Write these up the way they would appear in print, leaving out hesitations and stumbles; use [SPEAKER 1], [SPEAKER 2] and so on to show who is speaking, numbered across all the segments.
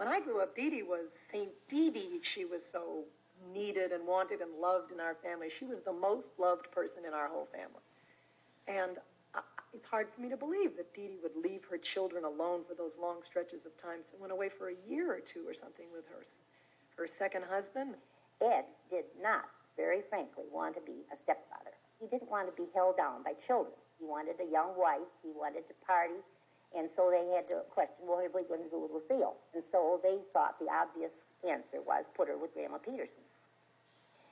[SPEAKER 1] When I grew up, Dee Dee was St. Dee Dee. She was so needed and wanted and loved in our family. She was the most loved person in our whole family. And it's hard for me to believe that Dee Dee would leave her children alone for those long stretches of time. So went away for a year or two or something with her second husband.
[SPEAKER 2] Ed did not, very frankly, want to be a stepfather. He didn't want to be held down by children. He wanted a young wife. He wanted to party. And so they had to question, what are we going to do with Lucille? And so they thought the obvious answer was put her with Grandma Peterson.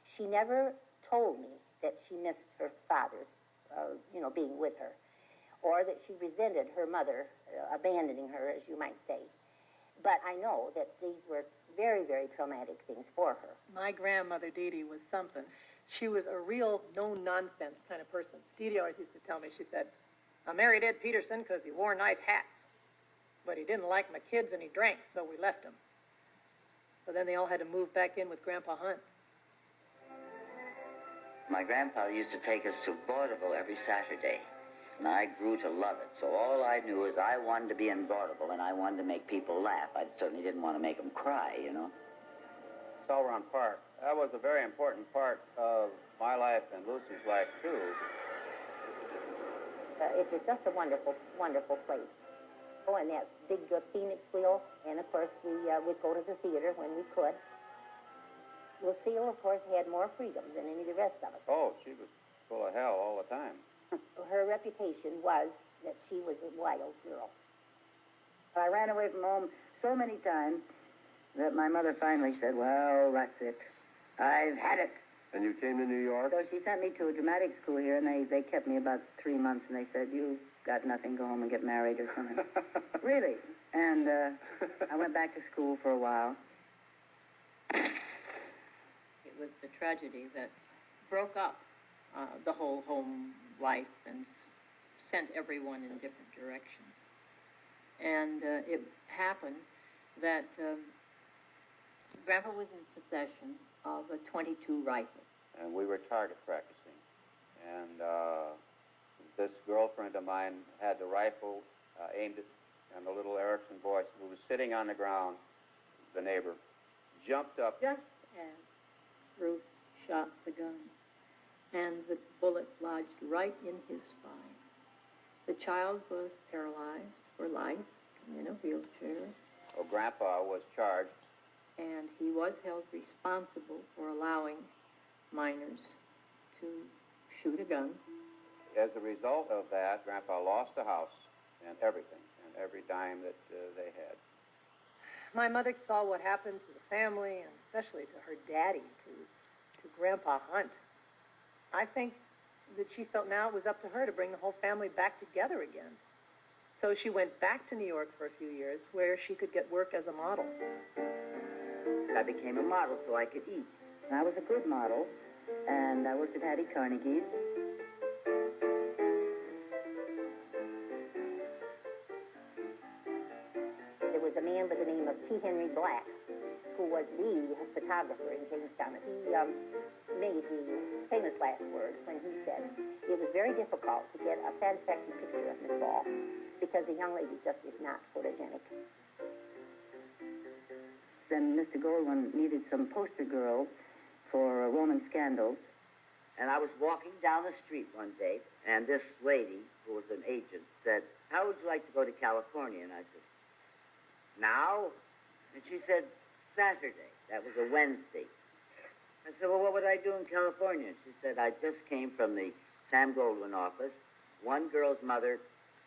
[SPEAKER 2] She never told me that she missed her father's, being with her, or that she resented her mother abandoning her, as you might say. But I know that these were very, very traumatic things for her.
[SPEAKER 1] My grandmother, Dee Dee, was something. She was a real no-nonsense kind of person. Dee Dee always used to tell me, she said, I married Ed Peterson because he wore nice hats, but he didn't like my kids and he drank, so we left him. So then they all had to move back in with Grandpa Hunt.
[SPEAKER 3] My grandfather used to take us to vaudeville every Saturday, and I grew to love it. So all I knew is I wanted to be in vaudeville, and I wanted to make people laugh. I certainly didn't want to make them cry,
[SPEAKER 4] Selron Park. That was a very important part of my life and Lucy's life, too.
[SPEAKER 2] It was just a wonderful, wonderful place. Oh, and that big Phoenix wheel, and of course we'd go to the theater when we could. Lucille, of course, had more freedom than any of the rest of us.
[SPEAKER 4] Oh, she was full of hell all the time.
[SPEAKER 2] Her reputation was that she was a wild girl.
[SPEAKER 5] I ran away from home so many times that my mother finally said, well, that's it. I've had it.
[SPEAKER 4] And you came to New York?
[SPEAKER 5] So she sent me to a dramatic school here, and they kept me about 3 months, and they said, you've got nothing, go home and get married or something. Really? And I went back to school for a while.
[SPEAKER 6] It was the tragedy that broke up the whole home life and sent everyone in different directions. And it happened that Grandpa was in possession of a .22 rifle.
[SPEAKER 4] And we were target practicing. And this girlfriend of mine had the rifle aimed at the little Erickson boy who was sitting on the ground. The neighbor jumped up.
[SPEAKER 6] Just as Ruth shot the gun, and the bullet lodged right in his spine. The child was paralyzed for life in a wheelchair.
[SPEAKER 4] Well, Grandpa was charged.
[SPEAKER 6] And he was held responsible for allowing minors to shoot a gun.
[SPEAKER 4] As a result of that, Grandpa lost the house and everything, and every dime that they had.
[SPEAKER 1] My mother saw what happened to the family, and especially to her daddy, to Grandpa Hunt. I think that she felt now it was up to her to bring the whole family back together again. So she went back to New York for a few years where she could get work as a model.
[SPEAKER 3] I became a model so I could eat.
[SPEAKER 5] I was a good model, and I worked at Hattie Carnegie's.
[SPEAKER 2] There was a man by the name of T. Henry Black, who was the photographer in Jamestown. He made the famous last words when he said, it was very difficult to get a satisfactory picture of Miss Ball because the young lady just is not photogenic.
[SPEAKER 5] Then Mr. Goldwyn needed some poster girls for Roman Scandals.
[SPEAKER 3] And I was walking down the street one day, and this lady, who was an agent, said, how would you like to go to California? And I said, now? And she said, Saturday. That was a Wednesday. I said, well, what would I do in California? And she said, I just came from the Sam Goldwyn office. One girl's mother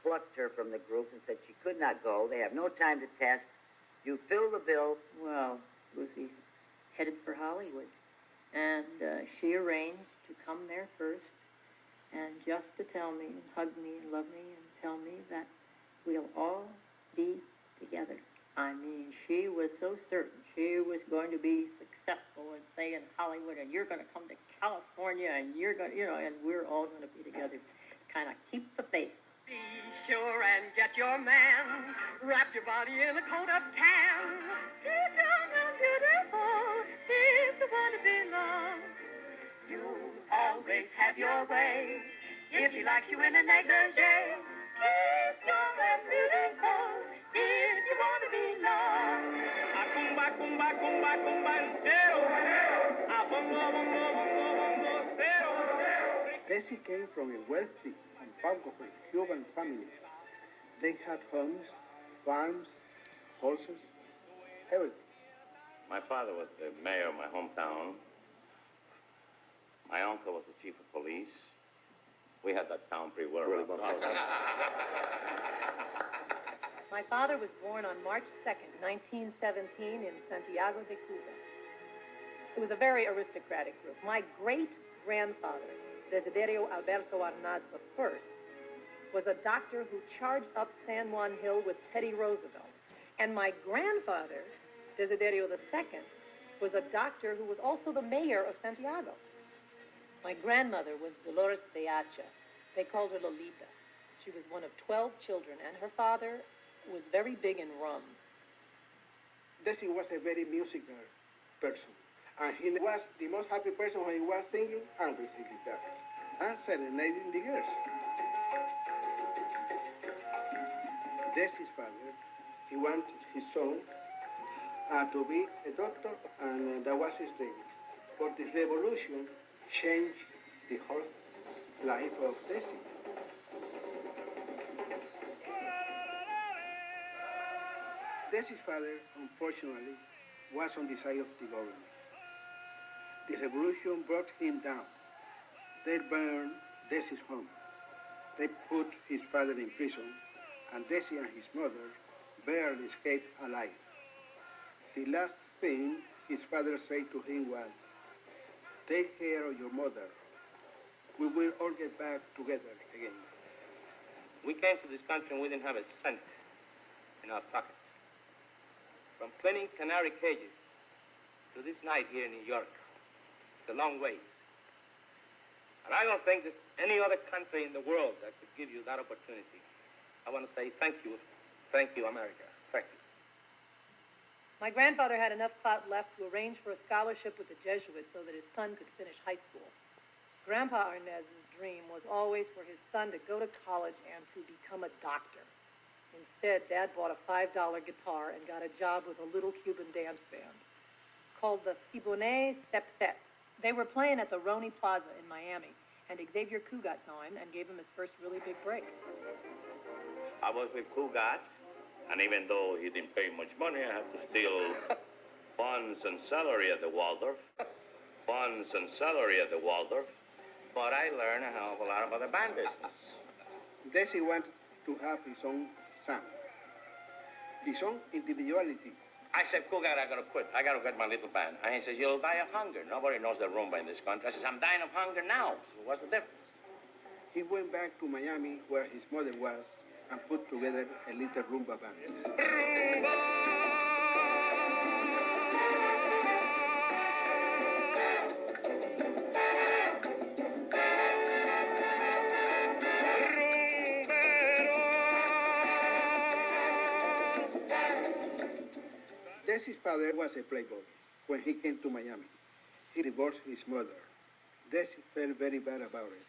[SPEAKER 3] plucked her from the group and said she could not go. They have no time to test. You fill the bill.
[SPEAKER 6] Well, Lucy headed for Hollywood, and she arranged to come there first and just to tell me and hug me and love me and tell me that we'll all be together. I mean, she was so certain she was going to be successful and stay in Hollywood, and you're going to come to California, and you're going to, and we're all going to be together. Kind of keep the faith.
[SPEAKER 7] Be sure and get your man. Wrap your body in a coat of tan. Keep young and beautiful if you want to belong. You always have your way. If he likes you in a negligee, keep young and beautiful if you want to belong.
[SPEAKER 8] Desi came from a wealthy and powerful Cuban family. They had homes, farms, horses, everything.
[SPEAKER 9] My father was the mayor of my hometown. My uncle was the chief of police. We had that town pretty well.
[SPEAKER 1] My father was born on March 2nd, 1917 in Santiago de Cuba. It was a very aristocratic group. My great-grandfather, Desiderio Alberto Arnaz I, was a doctor who charged up San Juan Hill with Teddy Roosevelt. And my grandfather, Desiderio II, was a doctor who was also the mayor of Santiago. My grandmother was Dolores de Hacha. They called her Lolita. She was one of 12 children, and her father was very big in rum.
[SPEAKER 8] Desi was a very musical person. And he was the most happy person when he was singing and with his guitar and serenading the girls. Desi's father, he wanted his son to be a doctor, and that was his dream. But the revolution changed the whole life of Desi. Desi's father, unfortunately, was on the side of the government. The revolution brought him down. They burned Desi's home. They put his father in prison, and Desi and his mother barely escaped alive. The last thing his father said to him was, "Take care of your mother. We will all get back together again."
[SPEAKER 10] We came to this country and we didn't have a cent in our pocket. From cleaning canary cages to this night here in New York, it's a long ways. And I don't think there's any other country in the world that could give you that opportunity. I want to say thank you, America. Thank you.
[SPEAKER 1] My grandfather had enough clout left to arrange for a scholarship with the Jesuits so that his son could finish high school. Grandpa Arnaz's dream was always for his son to go to college and to become a doctor. Instead, Dad bought a $5 guitar and got a job with a little Cuban dance band called the Siboney Septet. They were playing at the Roni Plaza in Miami, and Xavier Cugat saw him and gave him his first really big break.
[SPEAKER 9] I was with Cugat, and even though he didn't pay much money, I had to steal buns and celery at the Waldorf. But I learned a hell of a lot of other band business.
[SPEAKER 8] Desi wanted to have his own sound, his own individuality.
[SPEAKER 9] I said, Cugat, I gotta quit. I gotta get my little band. And he says, you'll die of hunger. Nobody knows the rumba in this country. I says, I'm dying of hunger now. So what's the difference?
[SPEAKER 8] He went back to Miami, where his mother was, and put together a little rumba band. Desi's father was a playboy when he came to Miami. He divorced his mother. Desi felt very bad about it.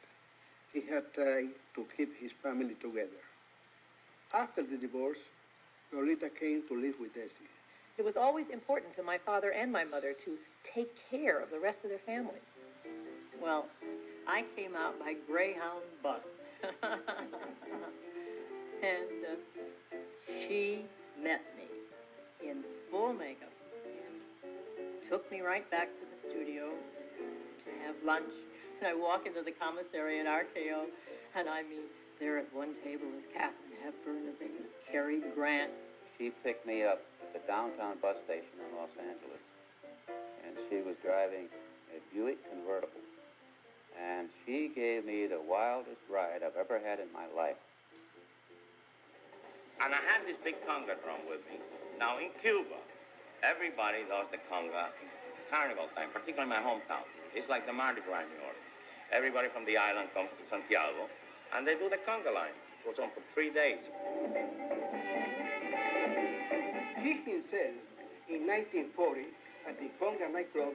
[SPEAKER 8] He had tried to keep his family together. After the divorce, Lolita came to live with Desi.
[SPEAKER 1] It was always important to my father and my mother to take care of the rest of their families.
[SPEAKER 6] Well, I came out by Greyhound bus. And she met me in full makeup and took me right back to the studio to have lunch. And I walk into the commissary in RKO, and I mean, there at one table is Katharine Hepburn, I think it was Cary Grant.
[SPEAKER 4] She picked me up at the downtown bus station in Los Angeles, and she was driving a Buick convertible. And she gave me the wildest ride I've ever had in my life.
[SPEAKER 9] And I had this big conga drum with me. Now, in Cuba, everybody does the conga carnival time, particularly my hometown. It's like the Mardi Gras in New York. Everybody from the island comes to Santiago, and they do the conga line. It goes on for 3 days.
[SPEAKER 8] He himself, in 1940, at the Conga nightclub,